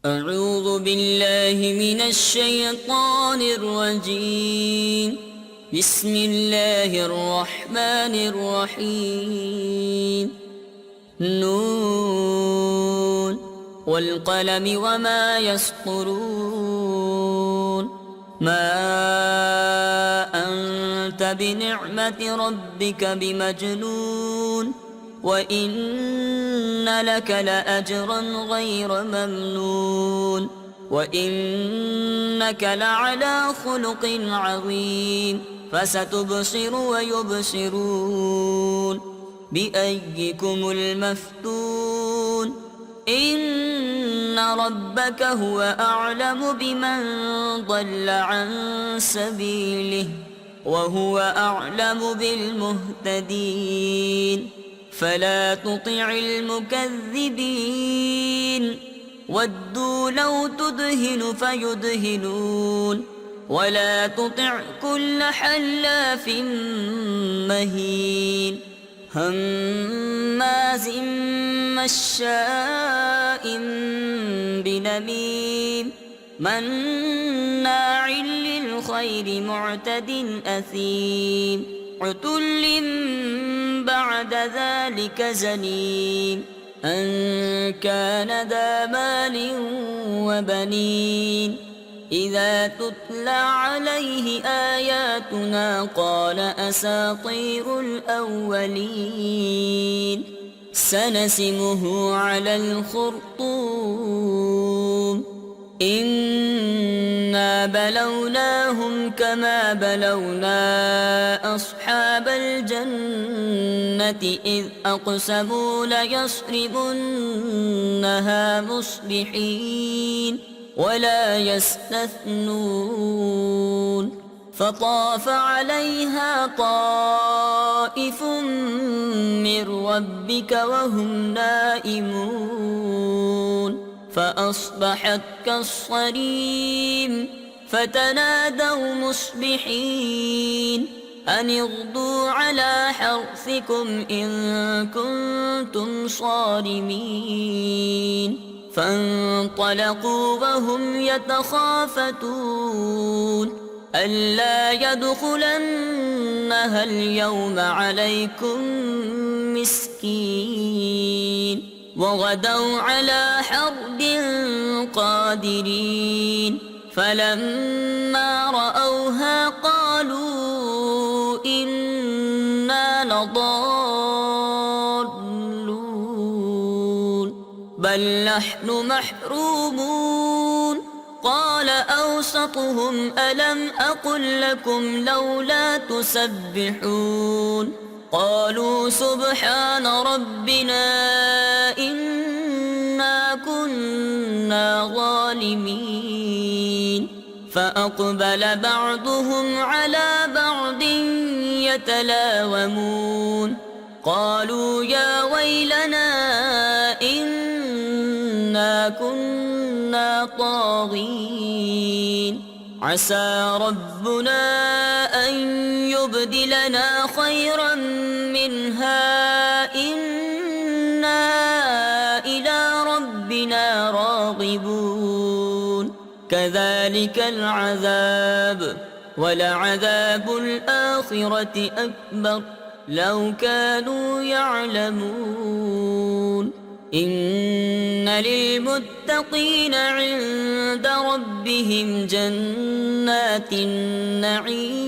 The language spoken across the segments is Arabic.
أعوذ بالله من الشيطان الرجيم. بسم الله الرحمن الرحيم. نون والقلم وما يسطرون. ما أنت بنعمة ربك بمجنون، وإن لك لأجرا غير ممنون، وإنك لعلى خلق عظيم. فستبصر ويبصرون بأيكم المفتون. إن ربك هو أعلم بمن ضل عن سبيله، وهو أعلم بالمهتدين. فلا تطع المكذبين، ودوا لو تدهن فيدهنون. ولا تطع كل حلاف مهين، هماز مشاء بنميم، مناع للخير معتد أثيم، عتل بعد ذلك زنيم، أن كان ذا مال وبنين. إذا تتلى عليه آياتنا قال أساطير الأولين. سنسمه على الخرطوم. إنا بلوناهم كما بلونا أصحاب الجنة إذ أقسموا ليصرمنها مصبحين ولا يستثنون. فطاف عليها طائف من ربك وهم نائمون، فأصبحت كالصريم. فتنادوا مصبحين أن اغدوا على حرثكم إن كنتم صارمين. فانطلقوا وهم يتخافتون ألا يدخلنها اليوم عليكم مسكين. وغدوا على حرد قادرين. فلما رأوها قالوا إنا لضالون بل نحن محرومون. قال أوسطهم ألم أقل لكم لولا تسبحون. قالوا سبحان ربنا إنا كنا ظالمين. فأقبل بعضهم على بعض يتلاومون. قالوا يا ويلنا إنا كنا طاغين. عسى ربنا أن يبدلنا خيرا منها إنا إلى ربنا راغبون. كذلك العذاب، ولعذاب الآخرة أكبر لو كانوا يعلمون. إن للمتقين عند ربهم جنات النعيم.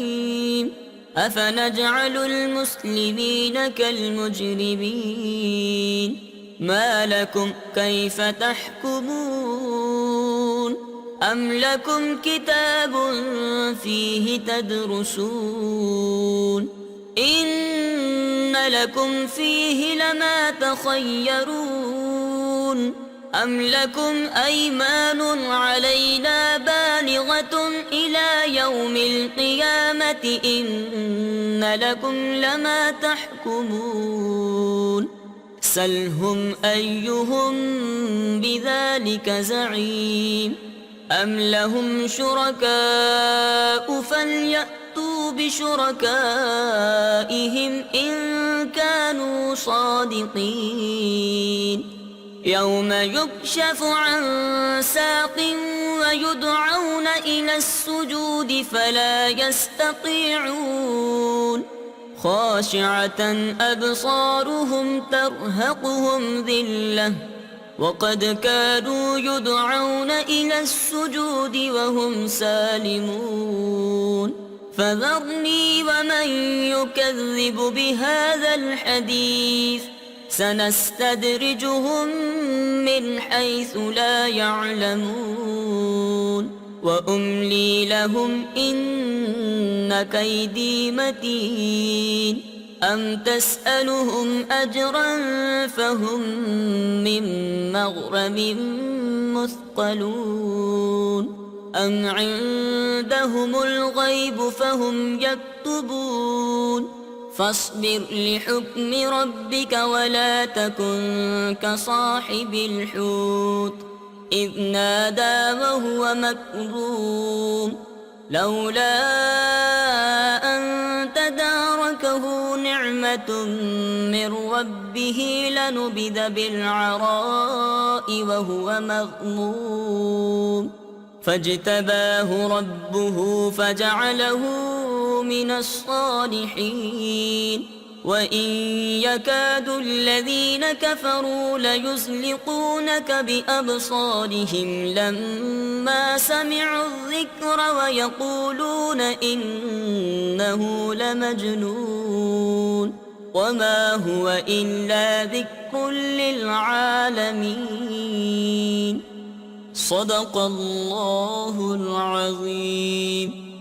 أفنجعل المسلمين كالمجرمين؟ ما لكم كيف تحكمون؟ أم لكم كتاب فيه تدرسون؟ إن لكم فيه لما تخيرون. أم لكم أيمان علينا بالغة إلى يوم القيامة إن لكم لما تحكمون. سلهم أيهم بذلك زعيم. أم لهم شركاء فليأتوا بشركائهم إن كانوا صادقين. يوم يكشف عن ساق ويدعون إلى السجود فلا يستطيعون خاشعة أبصارهم ترهقهم ذلة وقد كانوا يدعون إلى السجود وهم سالمون فذرني ومن يكذب بهذا الحديث سنستدرجهم من حيث لا يعلمون وأملي لهم إن كيدي متين أم تسألهم أجرا فهم من مغرم مثقلون أم عندهم الغيب فهم يكتبون فاصبر لحكم ربك ولا تكن كصاحب الحوت إذ نادى وهو مكظوم لولا أن تداركه نعمة من ربه لنبذ بالعراء وهو مغموم فاجتباه ربه فجعله من الصالحين وإن يكاد الذين كفروا ليزلقونك بأبصارهم لما سمعوا الذكر ويقولون إنه لمجنون وما هو إلا ذكر للعالمين صدق الله العظيم.